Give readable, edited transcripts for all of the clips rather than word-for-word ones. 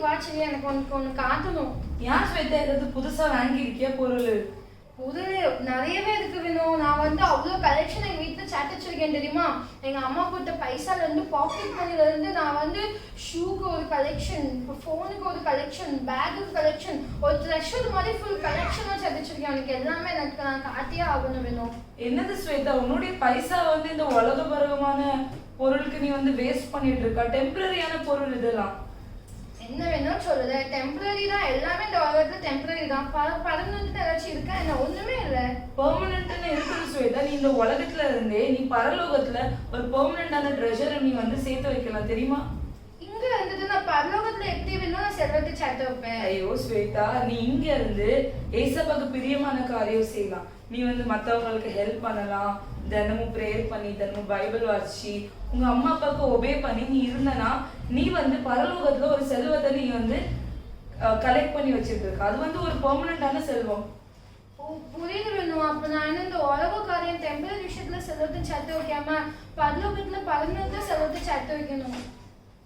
வா சரி, எனக்கு ஒன்று காட்டணும். ஏன் ஸ்வேதா ஏதாவது புதுசா வாங்கியிருக்கியா பொருள்? நிறையவே இருக்கு வேணும். நான் அவ்வளோ கலெக்ஷன் எங்கள் வீட்டில் சேர்த்து வச்சிருக்கேன் தெரியுமா. எங்கள் அம்மா கொடுத்த பைசாலேருந்து பாக்கெட் மணிலேருந்து நான் ஷூக்கு ஒரு கலெக்ஷன், ஃபோனுக்கு ஒரு கலெக்ஷன், பேக்குக்கு கலெக்ஷன், ஒரு ட்ரெஷர் மாதிரி ஃபுல் கலெக்ஷனாக சேர்த்து வச்சிருக்கேன். எனக்கு எல்லாமே நான் காட்டியே ஆகணும் வேணும். என்னது ஸ்வேதா, உன்னுடைய பைசா இந்த உலகபரகமான பொருளுக்கு நீ வேஸ்ட் பண்ணிட்டு இருக்கா? டெம்பரரியான பொருள் இதெல்லாம். என்ன வேணும் சொல்லுது? டெம்பரரி தான், எல்லாமே இந்த உலகத்துல டெம்பரரி தான். பர்மனன்ட் ஏதாச்சும் இருக்கா? என்ன ஒண்ணுமே இல்ல. பெர்மனன்ட்னு இருக்குது ஸ்வேதா. நீ இந்த உலகத்துல இருந்தே நீ பரலோகத்துல ஒரு பெர்மனன்டான ட்ரெஷரை நீ சேர்த்து வைக்கலாம் தெரியுமா? இங்க இருந்துட்டு நான் பரலோகத்துல எப்படி வேணும் நான் செல்வத்தை சேர்த்து வைப்பேன். ஐயோ ஸ்வேதா, நீ இங்க இருந்து ஏசப்பாக்கு பிரியமான காரியம் செய்யலாம். நீ மத்தவங்களுக்கு ஹெல்ப் பண்ணலாம், தினமும் ப்ரேயர் பண்ணி, தினமும் பைபிள் வாசிச்சு, உங்க அம்மா அப்பாவுக்கு ஒபே பண்ணி நீ இருந்தனா நீ பரலோகத்துல ஒரு செல்வத்தை நீ கலெக்ட் பண்ணி வச்சிட்டு இருக்க. அது ஒரு பெர்மனன்டான செல்வம். புரியுது வேணும். அப்ப நான் இந்த உலக காரியம் டெம்பரரி விஷயத்துல செல்வத்தை சேர்த்து வைக்காம பரலோகத்துல பர்மனன்டா செல்வத்தை சேர்த்து வைக்கணும்.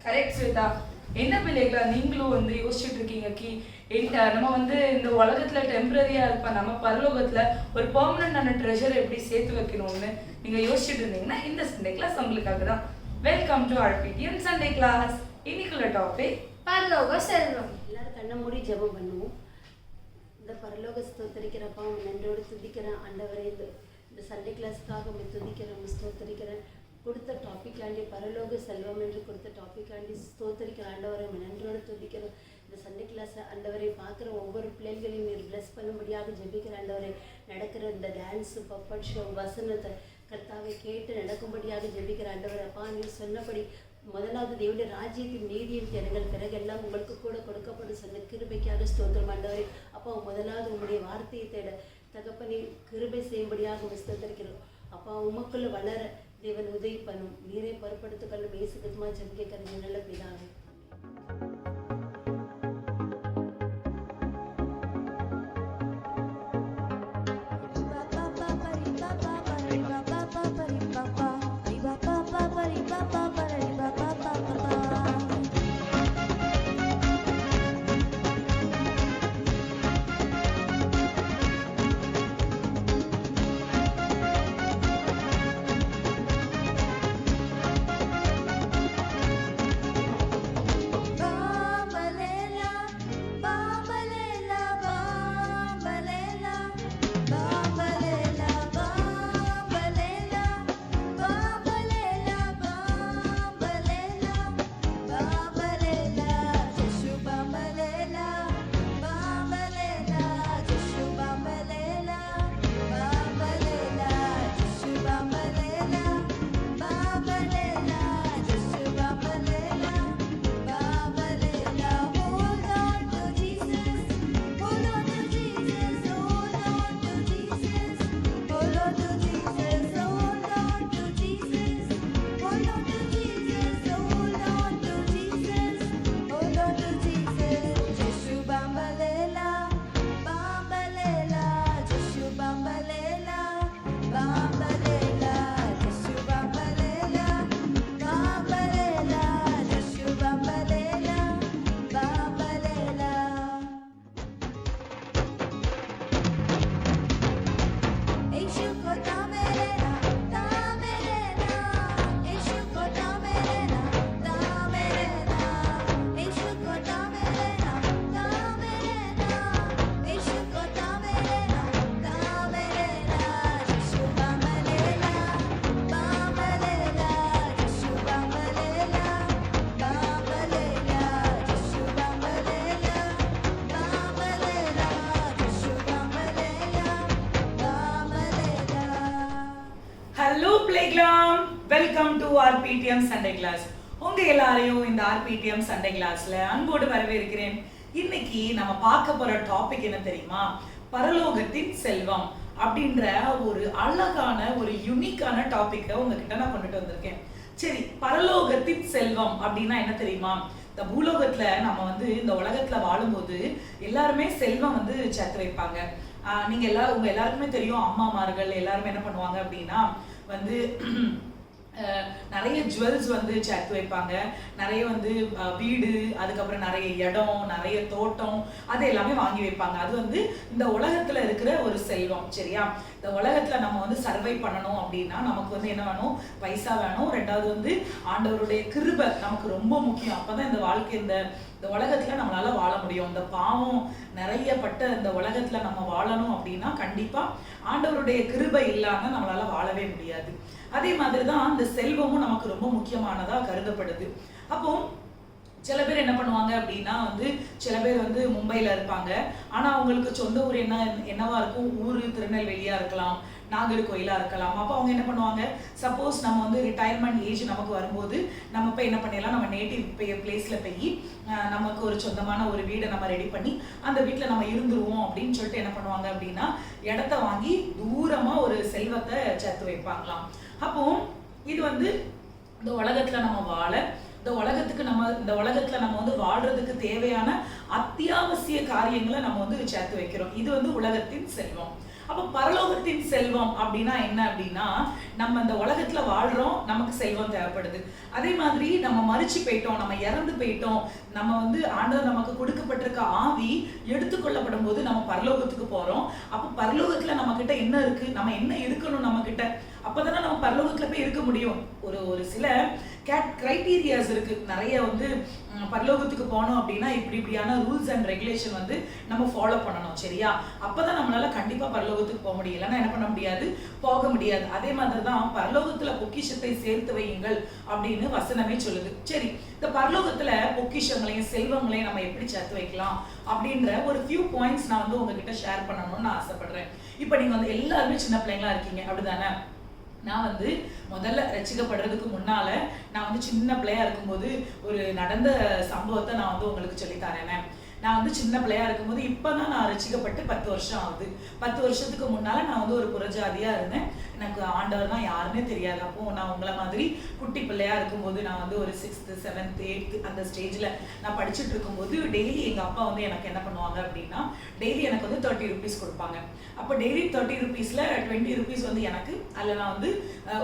கரெக்ட் ஸ்வேதா. என்ன பிள்ளைகளா நீங்களும் யோசிச்சுட்டு இருக்கீங்க கி நம்ம இந்த உலகத்துல டெம்பரரியா இருப்ப நம்ம பரலோகத்துல ஒரு பெர்மனன்டான ட்ரெஷர் எப்படி சேர்த்து வைக்கணும்னு நீங்க யோசிச்சுட்டு இருந்தீங்கன்னா இந்த சண்டே கிளாஸ் உங்களுக்காக தான். Welcome to RPDM Sunday class. இன்னைக்குள்ள டாபிக் பரலோக செல்வம். எல்லாரும் கண்ணை மூடி ஜெபம் பண்ணுவோம். இந்த பரலோக ஸ்தோத்தரிக்கிறப்பா நன்றோடு துதிக்கிறேன் ஆண்டவரே. இந்த சண்டே கிளாஸ்க்காக துதிக்கிறேன், ஸ்தோத்தரிக்கிறேன். கொடுத்த டாபிக்காண்டி பரலோக செல்வம் என்று கொடுத்த டாபிக்காண்டி ஸ்தோத்தரிக்கிற ஆண்டவரை நன்றோடு துதிக்கிறோம். இந்த சண்டே கிளாஸ் ஆண்டவரை பார்க்குற ஒவ்வொரு பிள்ளைகளையும் நீர் பிளஸ் பண்ணும்படியாக ஜெபிக்கிற ஆண்டவரை. நடக்கிற இந்த டான்ஸு, பப்பட் ஷோ, வசனத்தை கர்த்தாவை கேட்டு நடக்கும்படியாக ஜெபிக்கிற ஆண்டவர். அப்பா நீர் சொன்னபடி முதலாவது தேவனுடைய ராஜ்யத்தின் நீதியின் ஜனங்கள் பிறகெல்லாம் உங்களுக்கு கூட கொடுக்கப்படும் சொன்ன கிருபைக்காக ஸ்தோத்திரம் ஆண்டவரே. அப்பா முதலாவது உங்களுடைய வார்த்தையை தேட தகப்பனை கிருபை செய்யும்படியாக ஸ்தோத்திரிக்கிறோம். அப்பா உமக்குள்ள வளர தேவன் உதவி பண்ணும். நீரை பொறுப்படுத்திக்கொள்ளும் இயேசு கிறிஸ்துவா ஜெபிக்க நல்ல பிதாவே. Welcome to RPDM Sunday class. உங்க எல்லாரையும் இந்த ஆர்பிடிஎம் சண்டே கிளாஸ்ல அன்போடு வரவேற்கிறேன். இன்னைக்கு நம்ம பார்க்க போற டாபிக் என்ன தெரியுமா? பரலோகத்தின் செல்வம் அப்படின்ற ஒரு அழகான ஒரு யூனிக்கான டாபிக்கை உங்ககிட்ட நான் கொண்டுட்டு வந்திருக்கேன். சரி, பரலோகத்தின் செல்வம் அப்படின்னா என்ன தெரியுமா? இந்த பூலோகத்துல நம்ம இந்த உலகத்துல வாழும்போது எல்லாருமே செல்வம் சேர்த்து வைப்பாங்க. நீங்க உங்க எல்லாருக்குமே தெரியும், அம்மாமார்கள் எல்லாருமே என்ன பண்ணுவாங்க அப்படின்னா நிறைய ஜுவல்ஸ் வந்து சேர்த்து வைப்பாங்க, நிறைய வந்து வீடு, அதுக்கப்புறம் நிறைய இடம், நிறைய தோட்டம், அது எல்லாமே வாங்கி வைப்பாங்க. அது வந்து இந்த உலகத்துல இருக்கிற ஒரு செல்வம். சரியா? இந்த உலகத்துல நம்ம வந்து சர்வை பண்ணணும் அப்படின்னா நமக்கு வந்து என்ன வேணும்? பைசா வேணும். ரெண்டாவது வந்து ஆண்டவருடைய கிருபை நமக்கு ரொம்ப முக்கியம். அப்பதான் இந்த வாழ்க்கை இந்த உலகத்துல நம்மளால வாழ முடியும். இந்த பாவம் நிறைய பட்ட இந்த உலகத்துல நம்ம வாழணும் அப்படின்னா கண்டிப்பா ஆண்டவருடைய கிருபை இல்லாம நம்மளால வாழவே முடியாது. அதே மாதிரிதான் இந்த செல்வமும் நமக்கு ரொம்ப முக்கியமானதா கருதப்படுது. அப்போ சில பேர் என்ன பண்ணுவாங்க அப்படின்னா வந்து சில பேர் வந்து மும்பைல இருப்பாங்க, ஆனா அவங்களுக்கு சொந்த ஊர் என்னவா இருக்கும்? ஊரு திருநெல்வேலியா இருக்கலாம், நாகர்கோயிலா இருக்கலாம். அப்போ அவங்க என்ன பண்ணுவாங்க, சப்போஸ் நம்ம வந்து ரிட்டையர்மெண்ட் ஏஜ் நமக்கு வரும்போது நம்ம போய் என்ன பண்ணிடலாம், நம்ம நேட்டிவ் பிளேஸ்ல போய் நமக்கு ஒரு சொந்தமான ஒரு வீடை நம்ம ரெடி பண்ணி அந்த வீட்டில் நம்ம இருந்துருவோம் அப்படின்னு சொல்லிட்டு என்ன பண்ணுவாங்க அப்படின்னா இடத்த வாங்கி தூரமா ஒரு செல்வத்தை சேர்த்து வைப்பாங்களாம். அப்போ இது வந்து இந்த உலகத்துல நம்ம வாழ, இந்த உலகத்துல நம்ம வந்து வாழ்றதுக்கு தேவையான அத்தியாவசிய காரியங்களை நம்ம வந்து சேர்த்து வைக்கிறோம். இது வந்து உலகத்தின் செல்வம். அப்ப பரலோகத்தின் செல்வம் அப்படின்னா என்ன அப்படின்னா, நம்ம இந்த உலகத்துல வாழ்றோம், நமக்கு செல்வம் தேவைப்படுது. அதே மாதிரி நம்ம மரிச்சு போயிட்டோம், நம்ம இறந்து போயிட்டோம், நம்ம வந்து ஆண்டவர் நமக்கு கொடுக்கப்பட்டிருக்க ஆவி எடுத்துக்கொள்ளப்படும் போது நம்ம பரலோகத்துக்கு போறோம். அப்ப பரலோகத்துல நம்ம கிட்ட என்ன இருக்கு, நம்ம என்ன இருக்கணும் நம்ம கிட்ட, அப்பதானே நம்ம பரலோகத்துல போய் இருக்க முடியும். ஒரு சில கிரைட்டீரியாஸ் இருக்கு. நிறைய வந்து பரலோகத்துக்கு போனோம் அப்படின்னா இப்படியான ரூல்ஸ் அண்ட் ரெகுலேஷன் வந்து நம்ம ஃபாலோ பண்ணணும். சரியா? அப்பதான் நம்மளால கண்டிப்பா பரலோகத்துக்கு போக முடியும். இல்லைன்னா என்ன பண்ண முடியாது, போக முடியாது. அதே மாதிரிதான் பரலோகத்துல பொக்கிஷத்தை சேர்த்து வையுங்கள் அப்படின்னு வசனமே சொல்லுது. சரி, இந்த பரலோகத்துல பொக்கிஷங்களையும் செல்வங்களையும் நம்ம எப்படி சேர்த்து வைக்கலாம் அப்படின்ற ஒரு ஃபியூ பாயிண்ட்ஸ் நான் வந்து உங்ககிட்ட ஷேர் பண்ணணும்னு ஆசைப்படுறேன். இப்ப நீங்க வந்து எல்லாருமே சின்ன பிள்ளைங்களா இருக்கீங்க, அப்படிதானே? நான் வந்து முதல்ல ரட்சிக்கப்படுறதுக்கு முன்னால நான் வந்து சின்ன பிள்ளையா இருக்கும்போது ஒரு நடந்த சம்பவத்தை நான் வந்து உங்களுக்கு சொல்லி தரேன். நான் வந்து சின்ன பிள்ளையா இருக்கும்போது, இப்பதான் நான் ரட்சிக்கப்பட்டு 10 வருஷம் ஆகுது. 10 வருஷத்துக்கு முன்னால நான் வந்து ஒரு புறஜாதியா இருந்தேன். எனக்கு ஆண்டவர் தான் யாருன்னே தெரியாது. அப்போ நான் உங்களை மாதிரி குட்டி பிள்ளையா இருக்கும்போது, நான் வந்து ஒரு 6th 7th 8th அந்த ஸ்டேஜ்ல நான் படிச்சுட்டு இருக்கும்போது டெய்லி எங்க அப்பா வந்து எனக்கு என்ன பண்ணுவாங்க அப்படின்னா, டெய்லி எனக்கு வந்து 30 rupees கொடுப்பாங்க. அப்போ டெய்லி 30 rupeesல 20 rupees வந்து எனக்கு, அதில் நான் வந்து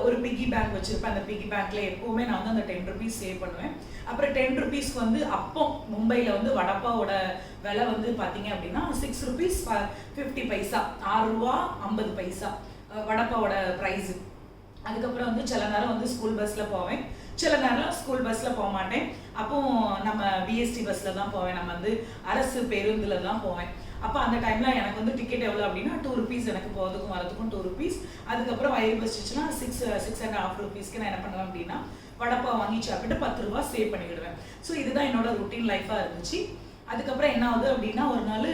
ஒரு பிக்கி பேங்க் வச்சிருப்பேன். அந்த பிக்கி பேங்க்ல எப்பவுமே நான் வந்து அந்த 10 rupees சேவ் பண்ணுவேன். அப்புறம் 10 rupees வந்து அப்போ மும்பைல வந்து வடப்பாவோட விலை வந்து பாத்தீங்க அப்படின்னா 6 rupees 50 பைசா, 6 ரூபா 50 பைசா வடப்பாவோட பிரைஸ். அதுக்கப்புறம் வந்து சில நேரம் வந்து ஸ்கூல் பஸ்ல போவேன், சில நேரம் ஸ்கூல் பஸ்ல போக மாட்டேன். அப்போ நம்ம பிஎஸ்டி பஸ்ல தான் போவேன், நம்ம வந்து அரசு பேருந்துல தான் போவேன். அப்போ அந்த டைம்ல எனக்கு வந்து டிக்கெட் எவ்வளோ அப்படின்னா 2 rupees, எனக்கு போகிறதுக்கும் வரதுக்கும் 2 rupees. அதுக்கப்புறம் வயிறு பஸ்ட்டுச்சுன்னா 6.5 rupeesக்கு நான் என்ன பண்ணுவேன் அப்படின்னா வடப்பா வாங்கி சாப்பிட்டு 10 ரூபா சேவ் பண்ணிக்கிடுவேன். ஸோ இதுதான் என்னோட ருட்டீன் லைஃபாக இருந்துச்சு. அதுக்கப்புறம் என்ன ஆகுது அப்படின்னா, ஒரு நாள்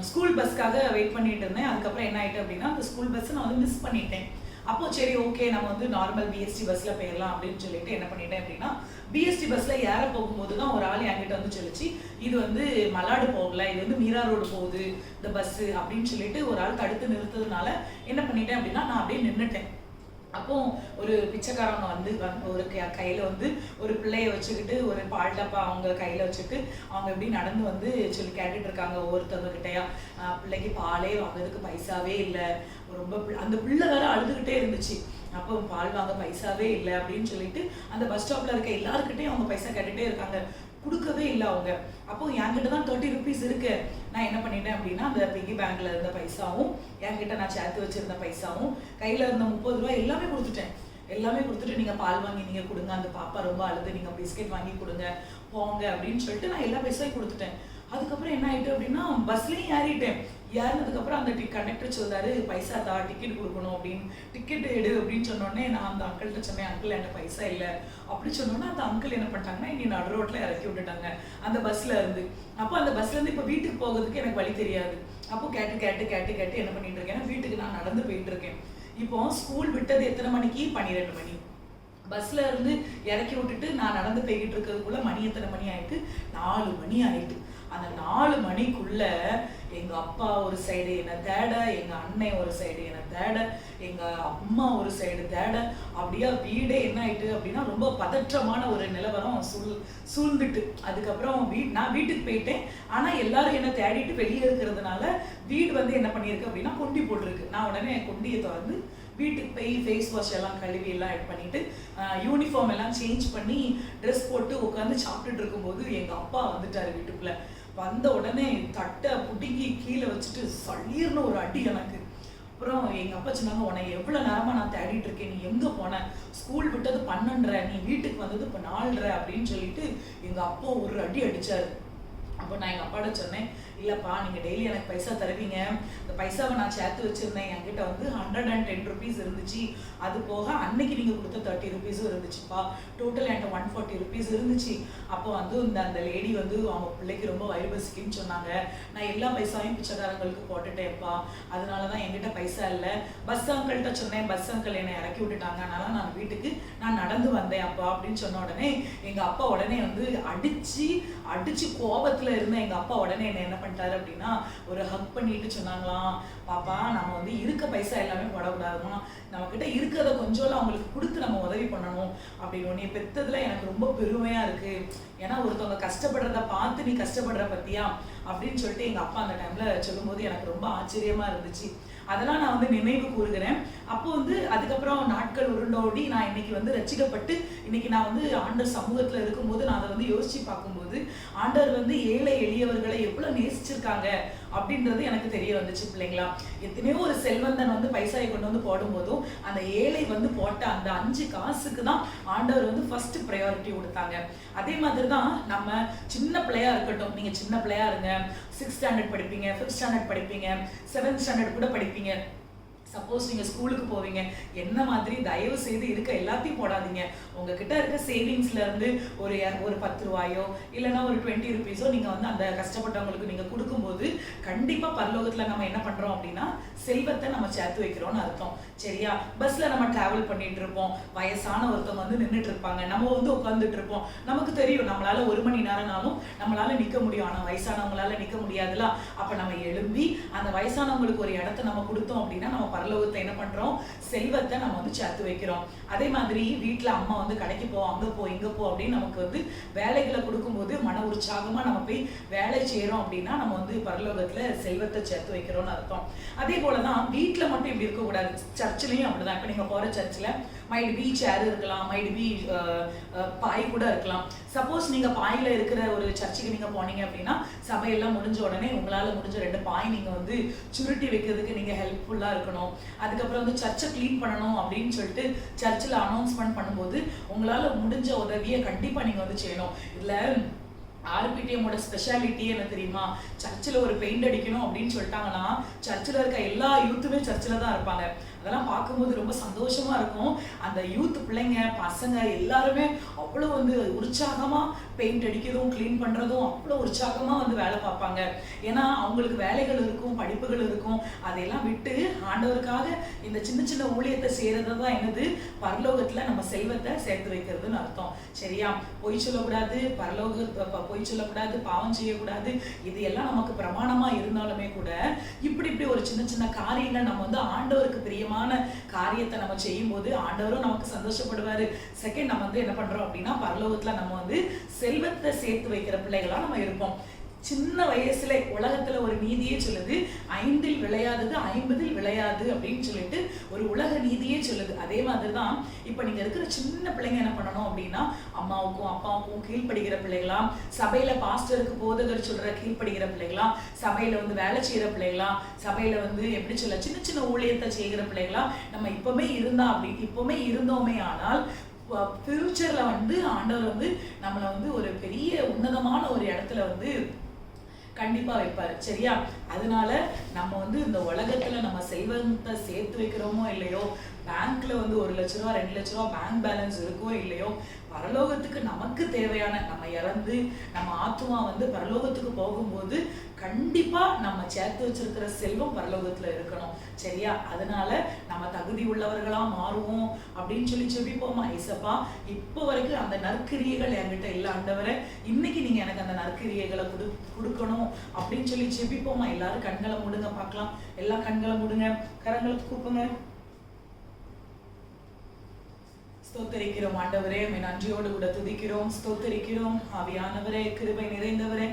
ஸ்கூல் பஸ்க்காக வெயிட் பண்ணிட்டு இருந்தேன். அதுக்கப்புறம் என்ன ஆயிட்டு அப்படின்னா, அந்த ஸ்கூல் பஸ் நான் வந்து மிஸ் பண்ணிட்டேன். அப்போ சரி ஓகே, நம்ம வந்து நார்மல் பிஎஸ்டி பஸ்ல போயிடலாம் அப்படின்னு சொல்லிட்டு என்ன பண்ணிட்டேன் அப்படின்னா, பிஎஸ்டி பஸ்ல ஏற போகும்போது தான் ஒரு ஆள் என்கிட்ட வந்து சொல்லிச்சு, இது வந்து மலாடு போகல, இது வந்து மீரா ரோடு போகுது இந்த பஸ் அப்படின்னு சொல்லிட்டு ஒரு ஆள் தடுத்து நிறுத்ததுனால என்ன பண்ணிட்டேன் அப்படின்னா, நான் அப்படியே நின்றுட்டேன். அப்போ ஒரு பிச்சைக்காரவங்க வந்து ஒரு கையில வந்து ஒரு பிள்ளைய வச்சுக்கிட்டு, ஒரு பால் டப்பா அவங்க கையில வச்சுட்டு அவங்க எப்படி நடந்து வந்து சொல்லி கேட்டுட்டு இருக்காங்க ஒவ்வொருத்தவங்க கிட்டையா, பிள்ளைக்கு பாலே வாங்குறதுக்கு பைசாவே இல்லை, ரொம்ப அந்த பிள்ளை வேற அழுதுகிட்டே இருந்துச்சு. அப்போ பால் வாங்க பைசாவே இல்லை அப்படின்னு சொல்லிட்டு அந்த பஸ் ஸ்டாப்ல இருக்க எல்லாருக்கிட்டையும் அவங்க பைசா கேட்டுட்டே இருக்காங்க, கொடுக்கவே இல்லை அவங்க. அப்போ என்கிட்ட தான் 30 rupees இருக்கு. நான் என்ன பண்ணிட்டேன் அப்படின்னா, அந்த பிகி பேங்க்ல இருந்த பைசாவும் என்கிட்ட நான் சேர்த்து வச்சிருந்த பைசாவும் கையில இருந்த 30 ரூபாய் எல்லாமே கொடுத்துட்டேன். எல்லாமே கொடுத்துட்டு, நீங்க பால் வாங்கி நீங்க கொடுங்க, அந்த பாப்பா ரொம்ப அழுது, நீங்க பிஸ்கெட் வாங்கி கொடுங்க போங்க அப்படின்னு சொல்லிட்டு நான் எல்லா பைசாயும் கொடுத்துட்டேன். அதுக்கப்புறம் என்ன ஆயிட்டு அப்படின்னா, பஸ்லயும் ஏறிட்டேன். ஏறினதுக்கு அப்புறம் அந்த கண்டக்டர் சொல்றாரு, பைசா தா, டிக்கெட் கொடுக்கணும் அப்படின்னு. டிக்கெட் எடு அப்படின்னு சொன்னோடனே நான் அந்த அங்கிள்கிட்ட சொன்னேன், அங்கிள் என்கிட்ட பைசா இல்லை அப்படி சொன்னோன்னா அந்த அங்கிள் என்ன பண்ணிட்டாங்கன்னா, இனி நடு ரோட்ல இறக்கி விட்டுட்டாங்க அந்த பஸ்ல இருந்து. அப்போ அந்த பஸ்ல இருந்து இப்போ வீட்டுக்கு போகிறதுக்கு எனக்கு வழி தெரியாது. அப்போ கேட்டு கேட்டு கேட்டு கேட்டு என்ன பண்ணிட்டு இருக்கேன், வீட்டுக்கு நான் நடந்து போயிட்டு இருக்கேன். இப்போ ஸ்கூல் விட்டது எத்தனை மணிக்கு? 12 மணி. பஸ்ல இருந்து இறக்கி விட்டுட்டு நான் நடந்து போய்கிட்டு இருக்கிறதுக்குள்ள மணி எத்தனை மணி ஆயிட்டு? 4 மணி ஆயிட்டு. அந்த 4 மணிக்குள்ள எங்க அப்பா ஒரு சைடு என்னை தேட, எங்க அண்ணன் ஒரு சைடு என்னை தேட, எங்க அம்மா ஒரு சைடு தேட, அப்படியே வீடே என்ன ஆயிட்டு அப்படின்னா ரொம்ப பதற்றமான ஒரு நிலவரம் சூழ்ந்துட்டு. அதுக்கப்புறம் நான் வீட்டுக்கு போயிட்டேன். ஆனா எல்லாரும் என்ன தேடிட்டு வெளியே இருக்கிறதுனால வீடு வந்து என்ன பண்ணியிருக்கு அப்படின்னா கொண்டி போட்டிருக்கு. நான் உடனே கொண்டியை திறந்து வீட்டுக்கு போய் ஃபேஸ் வாஷ் எல்லாம் கழுவி எல்லாம் இது பண்ணிட்டு யூனிஃபார்ம் எல்லாம் சேஞ்ச் பண்ணி ட்ரெஸ் போட்டு உட்காந்து சாப்பிட்டுட்டு இருக்கும்போது எங்க அப்பா வந்துட்டாரு வீட்டுக்குள்ள. வந்த உடனே தட்டை புடுங்கி கீழே வச்சுட்டு சளீர்னு ஒரு அடி எனக்கு. அப்புறம் எங்க அப்பா சொன்னாங்க, உன்னை எவ்வளவு நேரமா நான் தேடிட்டு இருக்கேன், நீ எங்க போன, ஸ்கூல் விட்டது 12:30, நீ வீட்டுக்கு வந்தது இப்போ 4:30 அப்படின்னு சொல்லிட்டு எங்க அப்பா ஒரு அடி அடிச்சாரு. அப்போ நான் எங்கள் அப்பாட்ட சொன்னேன், இல்லைப்பா நீங்கள் டெய்லி எனக்கு பைசா தருவீங்க, இந்த பைசாவை நான் சேர்த்து வச்சுருந்தேன், என்கிட்ட வந்து 110 rupees இருந்துச்சு, அது போக அன்னைக்கு நீங்கள் கொடுத்த 30 rupees இருந்துச்சுப்பா, டோட்டல் என்கிட்ட 140 rupees இருந்துச்சு. அப்போ வந்து அந்த லேடி வந்து அவங்க பிள்ளைக்கு ரொம்ப வயிறு பசிக்குன்னு சொன்னாங்க, நான் எல்லா பைசாவையும் பிச்சைக்காரங்களுக்கு போட்டுட்டேன்ப்பா, அதனால தான் என்கிட்ட பைசா இல்லை. பஸ் அங்கிள்கிட்ட சொன்னேன், பஸ் அங்கிள் என்னை இறக்கி விட்டுட்டாங்க, அதனால நான் வீட்டுக்கு நான் நடந்து வந்தேன் அப்பா அப்படின்னு சொன்ன உடனே எங்கள் அப்பா உடனே வந்து அடிச்சு கோபத்தில் இருந்த எங்க அப்பா உடனே என்ன பண்ணிட்டாரு அப்படின்னா ஒரு ஹக் பண்ணிட்டு சொன்னாங்களாம், பாப்பா நம்ம வந்து இருக்க பைசா எல்லாமே போடக்கூடாதுமா, நம்ம கிட்ட இருக்கிறத கொஞ்சம் அவங்களுக்கு கொடுத்து நம்ம உதவி பண்ணணும் அப்படின்னு. உன்னை பெத்ததுல எனக்கு ரொம்ப பெருமையா இருக்கு, ஏன்னா ஒருத்தவங்க கஷ்டப்படுறத பார்த்து நீ கஷ்டப்படுற பத்தியா அப்படின்னு சொல்லிட்டு எங்க அப்பா அந்த டைம்ல சொல்லும்போது எனக்கு ரொம்ப ஆச்சரியமா இருந்துச்சு. அதெல்லாம் நான் வந்து நினைவு கூறுகிறேன். அப்போ வந்து அதுக்கப்புறம் நாட்கள் உருண்டோடி நான் இன்னைக்கு வந்து ரட்சிக்கப்பட்டு இன்னைக்கு நான் வந்து ஆண்டவர் சமூகத்துல இருக்கும்போது நான் அதை வந்து யோசிச்சு பார்க்கும்போது ஆண்டவர் வந்து ஏழை எளியவர்களை எவ்வளவு நேசிச்சிருக்காங்க அப்படின்றது எனக்கு தெரிய வந்துச்சு. பிள்ளைங்களா, எத்தனையோ ஒரு செல்வந்தன் வந்து பைசாயை கொண்டு வந்து போடும்போதும் அந்த ஏழை வந்து போட்ட அந்த 5 காசுக்கு தான் ஆண்டவர் வந்து ஃபர்ஸ்ட் ப்ரையாரிட்டி கொடுத்தாங்க. அதே மாதிரி தான் நம்ம சின்ன பிள்ளையா இருக்கட்டும், நீங்க சின்ன பிள்ளையா இருங்க, 6th standard படிப்பீங்க, 5th standard படிப்பீங்க, 7th standard கூட படிப்பீங்க. சப்போஸ் நீங்க ஸ்கூலுக்கு போவீங்க, என்ன மாதிரி தயவு செய்து இருக்க எல்லாத்தையும் போடாதீங்க. உங்ககிட்ட இருக்க சேவிங்ஸ்ல இருந்து ஒரு 10 ரூபாயோ இல்லைன்னா ஒரு 20 rupees நீங்க வந்து அந்த கஷ்டப்பட்டவங்களுக்கு நீங்க கொடுக்கும்போது கண்டிப்பா பரலோகத்துல நம்ம என்ன பண்றோம் அப்படின்னா செல்வத்தை நம்ம சேர்த்து வைக்கிறோம்னு அர்த்தம். சரியா? பஸ்ல நம்ம டிராவல் பண்ணிட்டு இருப்போம், வயசான ஒருத்தவங்க வந்து நின்றுட்டு இருப்பாங்க, நம்ம வந்து உட்காந்துட்டு இருப்போம், நமக்கு தெரியும் நம்மளால 1 மணி நேரம்னாலும் நம்மளால நிக்க முடியும், ஆனா வயசானவங்களால நிக்க முடியாதுல. அப்ப நம்ம எழும்பி அந்த வயசானவங்களுக்கு ஒரு இடத்த நம்ம கொடுத்தோம் அப்படின்னா நம்ம பரலோகத்தை என்ன பண்றோம், செல்வத்தை நம்ம வந்து சேர்த்து வைக்கிறோம். அதே மாதிரி வீட்டுல அம்மா வந்து கடைக்கு போ, அங்க போ, இங்க போ அப்படின்னு நமக்கு வந்து வேலைகளை கொடுக்கும்போது மன உற்சாகமா நம்ம போய் வேலை செய்யறோம் அப்படின்னா நம்ம வந்து பரலோகத்துல செல்வத்தை சேர்த்து வைக்கிறோம்னு அர்த்தம். அதே போலதான் வீட்டுல மட்டும் இப்படி இருக்க கூடாது, சர்ச்சிலையும் அப்படிதான். இப்ப நீங்க போற சர்ச்சில் மைட் பி சேர் இருக்கலாம், மைட் பி பாய் கூட இருக்கலாம். சப்போஸ் நீங்க பாயில இருக்கிற ஒரு சர்ச்சுக்கு நீங்க போனீங்க அப்படின்னா சபையெல்லாம் முடிஞ்ச உடனே உங்களால முடிஞ்ச 2 பாய் நீங்க வந்து சுருட்டி வைக்கிறதுக்கு நீங்க ஹெல்ப்ஃபுல்லா இருக்கணும். அதுக்கப்புறம் வந்து சர்ச்சை கிளீன் பண்ணணும் அப்படின்னு சொல்லிட்டு சர்ச்சில் அனௌன்ஸ்மெண்ட் பண்ணும்போது உங்களால முடிஞ்ச உதவியை கண்டிப்பா நீங்க வந்து செய்யணும். இதுல ஆர்பிடிஎம்மோட ஸ்பெஷாலிட்டி என்ன தெரியுமா, சர்ச்சில் ஒரு பெயிண்ட் அடிக்கணும் அப்படின்னு சொல்லிட்டாங்கன்னா சர்ச்சில் இருக்க எல்லா யூத்துமே சர்ச்சில் தான் இருப்பாங்க. அதெல்லாம் பார்க்கும்போது ரொம்ப சந்தோஷமா இருக்கும். அந்த யூத் பிள்ளைங்க பசங்க எல்லாருமே அவ்வளோ வந்து உற்சாகமா பெயிண்ட் அடிக்கிறதும் கிளீன் பண்றதும் அவ்வளோ உற்சாகமா வந்து வேலை பார்ப்பாங்க. ஏன்னா அவங்களுக்கு வேலைகள் இருக்கும், படிப்புகள் இருக்கும், அதையெல்லாம் விட்டு ஆண்டவருக்காக இந்த சின்ன சின்ன ஊழியத்தை செய்யறது தான் என்னது, பரலோகத்துல நம்ம செல்வத்தை சேர்த்து வைக்கிறதுன்னு அர்த்தம். சரியா? பொய் சொல்லக்கூடாது, பொய் சொல்லக்கூடாது, பாவம் செய்யக்கூடாது, இது எல்லாம் நமக்கு பிரமாணமா இருந்தாலுமே கூட இப்படி ஒரு சின்ன சின்ன காரியங்கள் நம்ம வந்து ஆண்டவருக்கு பிரியமான காரியத்தை நம்ம செய்யும் போது ஆண்டவரும் நமக்கு சந்தோஷப்படுவாரு. செகண்ட், நம்ம வந்து என்ன பண்றோம் அப்படின்னா பரலோகத்துல நம்ம வந்து செல்வத்தை சேர்த்து வைக்கிற பிள்ளைகளா நம்ம இருப்போம். சின்ன வயசுல உலகத்துல ஒரு நீதியே சொல்லுது, 5இல் விளையாதது 50இல் விளையாது அப்படின்னு சொல்லிட்டு ஒரு உலக நீதியே சொல்லுது. அதே மாதிரிதான் இப்ப நீங்க இருக்கிற சின்ன பிள்ளைங்க என்ன பண்ணணும் அப்படின்னா அம்மாவுக்கும் அப்பாவுக்கும் கீழ்ப்படுகிற பிள்ளைகளா, சபையில பாஸ்டருக்கு போதகர் சொல்ற கீழ்ப்படுகிற பிள்ளைகளா, சபையில வந்து வேலை செய்யற பிள்ளைகளா, சபையில வந்து எப்படி சொல்ல சின்ன சின்ன ஊழியத்தை செய்கிற பிள்ளைகளா நம்ம இப்பவுமே இருந்தோமே ஆனால் ஃபியூச்சர்ல வந்து ஆண்டவர் வந்து நம்மளை வந்து ஒரு பெரிய உன்னதமான ஒரு இடத்துல வந்து கண்டிப்பா வைப்பாரு. சரியா? அதனால நம்ம வந்து இந்த உலகத்துல நம்ம செல்வத்தை சேர்த்து வைக்கிறோமோ இல்லையோ, பேங்க்ல வந்து 1 லட்ச ரூபா 2 லட்ச ரூபா பேங்க் பேலன்ஸ் இருக்கோ இல்லையோ, பரலோகத்துக்கு நமக்கு தேவையான நம்ம இறந்து நம்ம ஆத்மா வந்து பரலோகத்துக்கு போகும்போது கண்டிப்பா நம்ம சேர்த்து வச்சிருக்கிற செல்வம் பரலோகத்துல இருக்கணும். சரியா? அதனால நம்ம தகுதி உள்ளவர்களா மாறுவோம் அப்படின்னு சொல்லி செபிப்போமா. இசப்பா, இப்போ வரைக்கும் அந்த நற்கிரியைகள் என்கிட்ட இல்ல ஆண்டவரே, இன்னைக்கு நீங்க எனக்கு அந்த நற்கிரியைகளை கொடுக்கணும் அப்படின்னு சொல்லி செபிப்போமா. எல்லாரும் கண்களை மூடுங்க பார்க்கலாம். எல்லா கண்களை மூடுங்க, கரங்களை கூப்புங்க. ஸ்தோத்தரிக்கிறோம் ஆண்டவரே, நன்றியோடு கூட துதிக்கிறோம், ஸ்தோத்தரிக்கிறோம். ஆவியானவரே, கிருபை நிறைந்தவரே,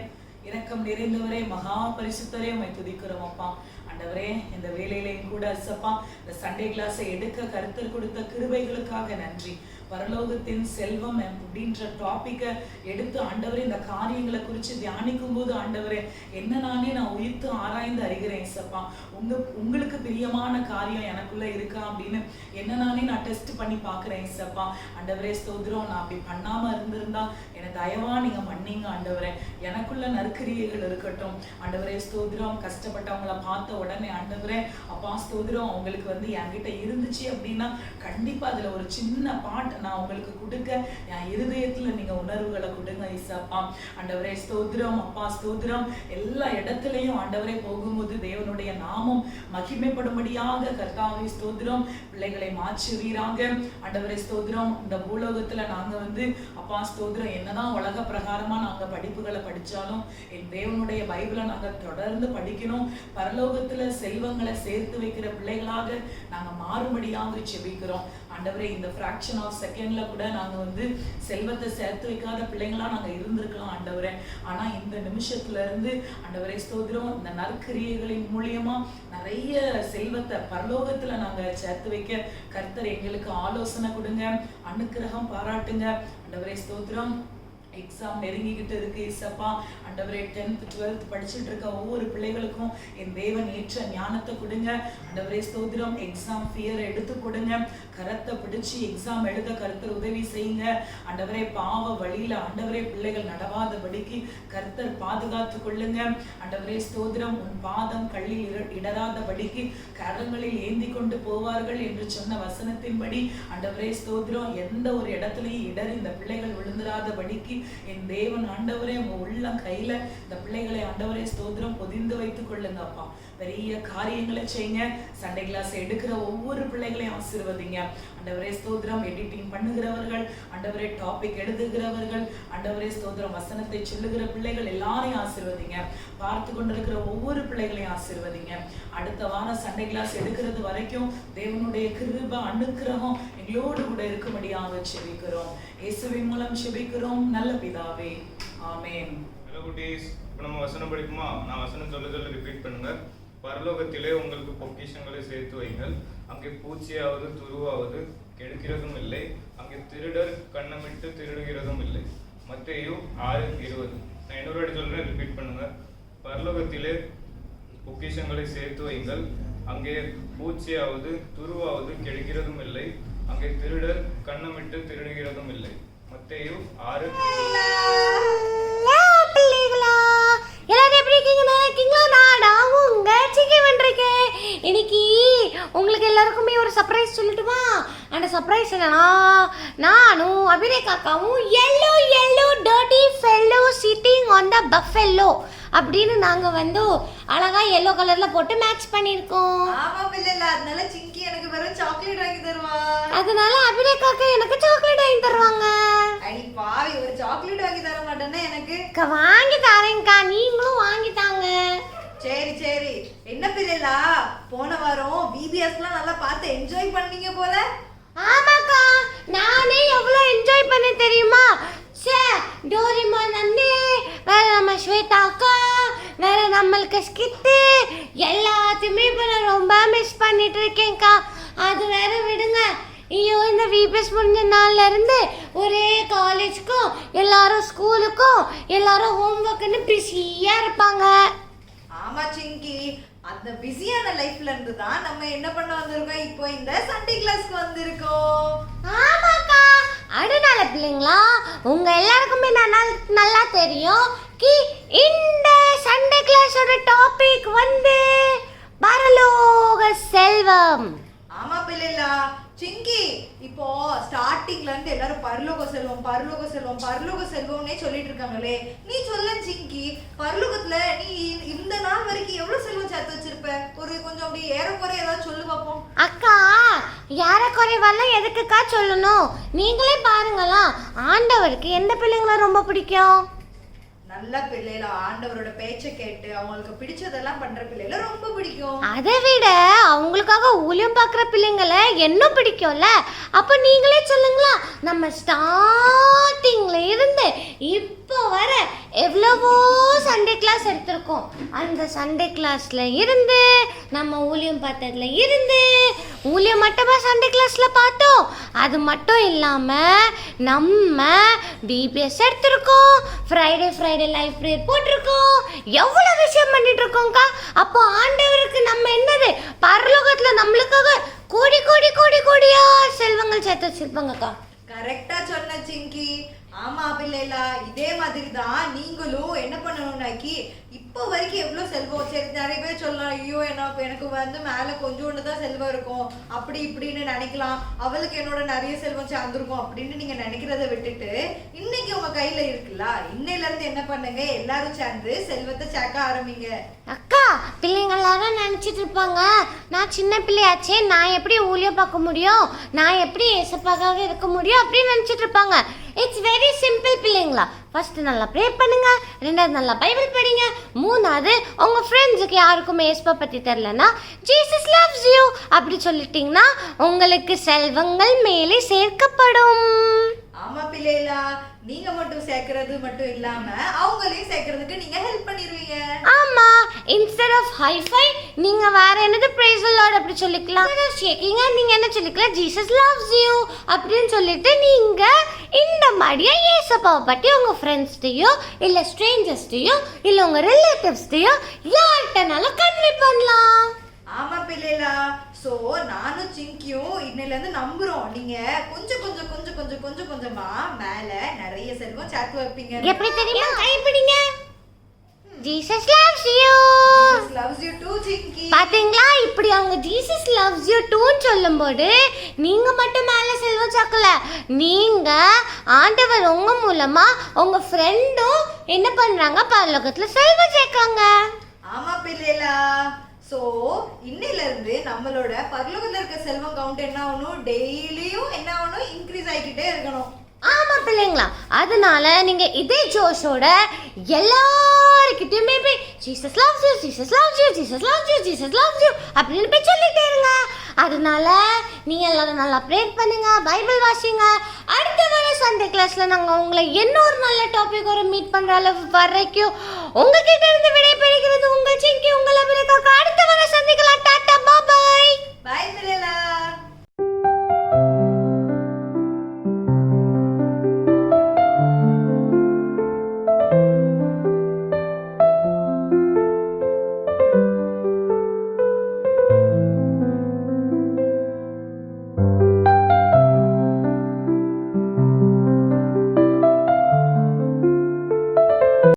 இரக்கம் நிறைந்தவரே, மகா பரிசுத்தரே, உம்மை துதிக்கிறோம் அப்பா. ஆண்டவரே இந்த வேலையிலையும் கூட சப்பா இந்த சண்டே கிளாஸை எடுக்க கருத்தர் கொடுத்த கிருபைகளுக்காக நன்றி. பரலோகத்தின் செல்வம் அப்படின்ற டாபிக்கை எடுத்து ஆண்டவரே இந்த காரியங்களை குறித்து தியானிக்கும் போது ஆண்டவரே என்ன நானே நான் உயிர்த்து ஆராய்ந்து அறிகிறேன் சப்பா. உங்களுக்கு பிரியமான காரியம் எனக்குள்ள இருக்கா அப்படின்னு என்ன நானே நான் டெஸ்ட் பண்ணி பார்க்குறேன் சப்பா. ஆண்டவரே ஸ்தோத்திரம், நான் அப்படி பண்ணாம இருந்திருந்தா எனக்கு தயவா நீங்க மன்னிங்க ஆண்டவரே. எனக்குள்ள நற்கிரியைகள் இருக்கட்டும் ஆண்டவரே ஸ்தோத்திரம். கஷ்டப்பட்டவங்களை பார்த்த உடனே ஆண்டவரே அப்பா ஸ்தோத்திரம், அவங்களுக்கு என்கிட்ட இருந்துச்சு அப்படின்னா கண்டிப்பா அதுல ஒரு சின்ன பாட்டு நான் உங்களுக்கு கொடுக்க என் இருதயத்துல நீங்க உணர்வுகளை கொடுங்க இசப்பா. ஆண்டவரே ஸ்தோத்திரம், அப்பா ஸ்தோத்திரம். எல்லா இடத்துலயும் ஆண்டவரே போகும்போது தேவனுடைய நாமம் மகிமைப்படும்படியாக கர்த்தாவே ஸ்தோத்திரம் பிள்ளைகளை மாற்றுவீராக. ஆண்டவரே ஸ்தோத்திரம், இந்த பூலோகத்துல நாங்க அப்பா ஸ்தோத்திரம் என்னதான் உலக பிரகாரமா நாங்க படிப்புகளை படிச்சாலும் என் தேவனுடைய பைபிளை நாங்க தொடர்ந்து படிக்கணும். பரலோகத்துல செல்வங்களை சேர்த்து வைக்கிற பிள்ளைகளாக நாங்க மாறுபடியாக செபிக்கிறோம் ஆண்டவரே. இந்த ஃபிராக்ஷன் ஆஃப் செகண்ட்ல கூட நாங்க செல்வத்தை சேர்த்து வைக்காத பிள்ளைங்களா நாங்க இருந்திருக்கலாம் ஆண்டவரே. ஆனா இந்த நிமிஷத்துல இருந்து ஆண்டவரே ஸ்தோத்திரம், இந்த நற்கிரியைகளின் மூலியமா நிறைய செல்வத்தை பரலோகத்துல நாங்க சேர்த்து வைக்க கர்த்தர் எங்களுக்கு ஆலோசனை கொடுங்க, அனுக்கிரகம் பாராட்டுங்க ஆண்டவரே ஸ்தோத்திரம். எக்ஸாம் நெருங்கிக்கிட்டு இருக்கு இசப்பா. ஆண்டவரே 10th 12th படிச்சுட்டு இருக்க ஒவ்வொரு பிள்ளைகளுக்கும் என் தேவன் ஏற்ற ஞானத்தை கொடுங்க ஆண்டவரே ஸ்தோத்திரம். எக்ஸாம் ஃபியர் எடுத்து கொடுங்க, கரத்தை பிடிச்சு எக்ஸாம் எழுத கர்த்தர் உதவி செய்யுங்க ஆண்டவரே. பாவ வழியில ஆண்டவரே பிள்ளைகள் நடவாதபடிக்கு கர்த்தர் பாதுகாத்து கொள்ளுங்க ஆண்டவரே ஸ்தோத்திரம். உன் பாதம் கல்லில் இடராதபடிக்கு கரங்களில் ஏந்தி கொண்டு போவார்கள் என்று சொன்ன வசனத்தின்படி ஆண்டவரே ஸ்தோத்திரம், எந்த ஒரு இடத்துலையும் இடறி இந்த பிள்ளைகள் விழுந்துராதபடிக்கு என் தேவன் ஆண்டவரே உங்க உள்ள கையில இந்த பிள்ளைகளை ஆண்டவரே ஸ்தோத்திரம் பொதிந்து வைத்துக் கொள்ளுங்க அப்பா. பெரிய காரியங்களை செய்யுங்க. சண்டே கிளாஸ் எடுக்கிற ஒவ்வொரு பிள்ளைகளையும் ஆசீர்வதிங்க ஆண்டவரே ஸ்தோத்திரம். எடிட்டிங் பண்ணுகிறவர்கள் ஆண்டவரே, டாபிக் எழுதுகிறவர்கள் ஆண்டவரே ஸ்தோத்திரம், வசனத்தை சொல்லுகிற பிள்ளைகள் எல்லாரையும் ஆசீர்வதிங்க. பார்த்து கொண்டிருக்கிற ஒவ்வொரு பிள்ளைகளையும் ஆசீர்வதிங்க. அடுத்த வாரம் சண்டே கிளாஸ் எடுக்கிறது வரைக்கும் தேவனுடைய கிருபை அனுக்கிரகம் எங்களோடு கூட இருக்கும்படியாக செபிக்கிறோம். இயேசுவின் மூலம் செபிக்கிறோம் நல்ல பிதாவே, ஆமென். ஹலோ குட்டீஸ், இப்போ நம்ம வசனம் படிக்குமா? நான் வசனம் சொல்ல ரிப்பீட் பண்ணுங்க. பரலோகத்திலே உங்களுக்கு பொக்கிஷங்களை சேர்த்து வைங்கள், அங்கே பூச்சியாவது துருவாவது கெடுக்கிறதும் இல்லை, அங்கே திருடர் கண்ணமிட்டு திருடுகிறதும் இல்லை. மத்தேயு 6:20. நான் இன்னொரு வாட்டி சொல்றேன், ரிப்பீட் பண்ணுங்க. பரலோகத்திலே பொக்கிஷங்களை சேர்த்து வைங்கள், அங்கே பூச்சியாவது துருவாவது கெடுக்கிறதும் இல்லை, அங்கே திருடர் கண்ணமிட்டு திருடுகிறதும் இல்லை. மத்தேயு 6. எல்லாரும் எப்படி இருக்கீங்க? இருக்கீங்களா? நாடா உங்க சிக்கன் வந்திருக்கேன். இன்னைக்கு உங்களுக்கு எல்லாருக்குமே ஒரு சர்ப்ரைஸ் சொல்லட்டுமா? அந்த சர்ப்ரைஸ் என்னன்னா, நானும் அபிரேகாக்காவும் yellow yellow dirty fellow sitting on the buffalo அப்படின்னு நாங்க அழகா எல்லோ கலர்ல போட்டு மேட்ச் பண்ணிருக்கோம். ஆமா பிள்ளைல, அதனால சிங்கி எனக்கு வெறும் சாக்லேட் வாங்கி தருவா. அதனால அபிரேகாக்கா எனக்கு சாக்லேட் வாங்கி தருவாங்க. அடி பாவி, ஒரு சாக்லேட் வாங்கி தர மாட்டேன்னா எனக்கு? வாங்கி தரேன்க்கா, நீங்களும் வாங்கி தாங்க. சரி சரி. என்ன பிள்ளைலா, போன வாரம் பிபிஎஸ்லாம் நல்லா பார்த்து என்ஜாய் பண்ணீங்க போல. ஆமாக்கா, நானே எவ்வளவு என்ஜாய் பண்ண தெரியுமா? டோரிமான் அண்ணே, வேற நம்ம ஸ்வேதா அக்கா, வேற நம்மளுக்கு ஸ்கிட்டு எல்லாத்தையுமே இப்போ நான் ரொம்ப மிஸ் பண்ணிட்டு இருக்கேன்க்கா. அது வேற விடுங்க. ஐயோ, இந்த விபிஎஸ் முடிஞ்ச நாள்ல இருந்து ஒரே காலேஜுக்கும் எல்லாரும் ஸ்கூலுக்கும் எல்லாரும் ஹோம்ஒர்க்குன்னு பிஸியா இருப்பாங்க. ஆமா சிங்கி, அந்த பிஸியான லைஃப்ல இருந்து தான் நம்ம என்ன பண்ண வந்திருக்கோம், இப்போ இந்த சண்டே கிளாஸ்க்கு வந்திருக்கோம். ஆமாக்கா, அதனால பிள்ளைங்களா, உங்க எல்லாருக்குமே நல்லா தெரியும் இந்த சண்டே கிளாஸோட டாபிக் பரலோக செல்வம். ஆமா பிள்ளைலா, சிங்கி இப்போ ஸ்டார்டிங்ல இருந்து எல்லாரும் பரலோக செல்வம் பரலோக செல்வம் பரலோக செல்வம்னே சொல்லிட்டு இருக்காங்களே. நீ சொல்ல சிங்கி, பரலோகத்துல நீ இந்த நாள் வரைக்கும் எவ்வளவு செல்வம் சேர்த்து வச்சிருப்ப? ஒரு கொஞ்சம் அப்படியே ஏறக்குறை ஏதாவது சொல்லு பாப்போம். அக்கா, ஏறக்குறைவெல்லாம் எதுக்குக்கா சொல்லணும்? நீங்களே பாருங்களா, ஆண்டவருக்கு எந்த பிள்ளைங்களை ரொம்ப பிடிக்கும்? நல்ல பிள்ளைல, ஆண்டவரோட பேச்சை கேட்டு அவங்களுக்கு பிடிச்சதெல்லாம் பண்ற பிள்ளைல ரொம்ப பிடிக்கும். அதை விட அவங்களுக்காக ஊழியம் பார்க்குற பிள்ளைங்களை இன்னும் பிடிக்கும்ல. அப்போ நீங்களே சொல்லுங்களா, நம்ம ஸ்டார்டிங்ல இருந்து இப்போ வர எவ்வளவோ சண்டே கிளாஸ் எடுத்திருக்கோம். அந்த சண்டே கிளாஸ்ல இருந்து நம்ம ஊழியம் பார்த்ததுல இருந்து ஊழியம் மட்டுமா சண்டே கிளாஸ்ல பார்த்தோம். அது மட்டும் இல்லாம நம்ம டிபிஎஸ் எடுத்திருக்கோம், ஃப்ரைடே லைவ் ப்ரேயர் போட்டிருக்கோம், எவ்வளவு விஷயம் பண்ணிட்டு இருக்கோம்க்கா. அப்போ ஆண்டவருக்கு நம்ம என்னது பரலோகத்துல நம்மளுக்காக கோடி கோடி கோடி கோடியா செல்வங்கள் சேர்த்து வச்சிருப்பாங்கக்கா. கரெக்டா சொன்ன சிங்கி. ஆமா பிள்ளைலா, இதே மாதிரி தான் நீங்களும் என்ன பண்ணணும்னாக்கி இப்போ வரைக்கும் எவ்வளோ செல்வம், சரி நிறைய பேர் சொல்லலாம், ஐயோ எனக்கு வந்து மேலே கொஞ்சோண்டு தான் செல்வம் இருக்கும் அப்படி இப்படின்னு நினைக்கலாம், அவளுக்கு என்னோட நிறைய செல்வம் சேர்ந்துருக்கும் அப்படின்னு நீங்க நினைக்கிறத விட்டுட்டு இன்னைக்கு உங்க கையில இருக்குல்ல, இன்னையில இருந்து என்ன பண்ணுங்க, எல்லாரும் சேர்ந்து செல்வத்தை சேர்க்க ஆரம்பிங்க. அக்கா, பிள்ளைங்க எல்லாரும் நினச்சிட்டு இருப்பாங்க, நான் சின்ன பிள்ளையாச்சே, நான் எப்படி ஊழியம் பார்க்க முடியும், நான் எப்படி ஏசப்பாக்காக இருக்க முடியும் அப்படின்னு நினச்சிட்டு இருப்பாங்க. இட்ஸ் வெரி சிம்பிள் பிள்ளைங்களா. ஃபர்ஸ்ட் நல்லா ப்ரே பண்ணுங்க, ரெண்டாவது நல்லா பைபிள் படிங்க, மூணாவது உங்க ஃப்ரெண்ட்ஸுக்கு யாருக்குமே ஏசப்பா பற்றி தெரிலனா ஜீசஸ் லவ்ஸ் யூ அப்படி சொல்லிட்டீங்கன்னா உங்களுக்கு செல்வங்கள் மேலே சேர்க்கப்படும். ஆமா பிள்ளைலா, நீங்க மட்டும் சேர்க்கறது மட்டும் இல்லாம அவங்களையும் சேர்க்கறதுக்கு நீங்க ஹெல்ப் பண்ணிடுவீங்க. ஆமா, இன்ஸ்டெட் ஆஃப் ஹைஃபை நீங்க வேற என்னது பிரைஸ் தி லார்ட் அப்படி சொல்லிக்கலாம். ஷேக்கிங்க நீங்க என்ன சொல்லிக்கலாம், ஜீசஸ் லவ்ஸ் யூ அப்படின்னு சொல்லிட்டு நீங்க இந்த மாதிரியா ஏசப்பாவை பற்றி உங்க ஃப்ரெண்ட்ஸ்டையோ இல்ல ஸ்ட்ரேஞ்சர்ஸ்டையோ இல்ல உங்க ரிலேட்டிவ்ஸ்டையோ யார்கிட்டனாலும் கன்வே பண்ணலாம். ஆமா பிள்ளைலா, சோ நானும் சிங்கியும் இன்னையில இருந்து நம்புறோம் நீங்க கொஞ்சம் கொஞ்சம் கொஞ்சம் கொஞ்சம் கொஞ்சம் கொஞ்சமா மேல நிறைய செல்வம் சேர்த்து வைப்பீங்க. எப்படி தெரியுமா? கைப்பிடிங்க. Jesus loves you. Jesus loves you too, சிங்கி. பாத்தீங்களா, இப்படி அவங்க ஜீசஸ் லவ்ஸ் யூ டூன்னு சொல்லும்போது நீங்க மட்டும் மேல செல்வம் சாக்கல, நீங்க ஆண்டவர் உங்க மூலமா உங்க ஃப்ரெண்டும் என்ன பண்றாங்க, பரலோகத்துல செல்வம் சேர்க்காங்க. ஆமா பிள்ளைலா, சோ இன்னையில இருந்து நம்மளோட பரலோகத்துல இருக்க செல்வம் கவுண்ட் என்ன ஆகணும், டெய்லியும் என்ன ஆகணும், இன்க்ரீஸ் ஆகிக்கிட்டே இருக்கணும். ஆமா பிள்ளைங்களா, அதனால நீங்க இதே ஜோஷோட எல்லாருக்கிட்டையுமே போய் Jesus loves you, Jesus loves you, Jesus loves you, Jesus loves you அப்படின்னு போய் சொல்லிட்டே இருங்க. அதனால நீங்க எல்லாரும் நல்லா ப்ரேயர் பண்ணுங்க, பைபிள் வாசிங்க. அடுத்த வர சண்டே கிளாஸ்ல நாங்க உங்களை இன்னொரு நல்ல டாபிக் ஒரு மீட் பண்ற அளவு வரைக்கும் உங்ககிட்ட இருந்து விடைபெறுகிறது உங்கள் சிங்கி, உங்களை அடுத்த வர சந்திக்கலாம். டாடா, பாய்.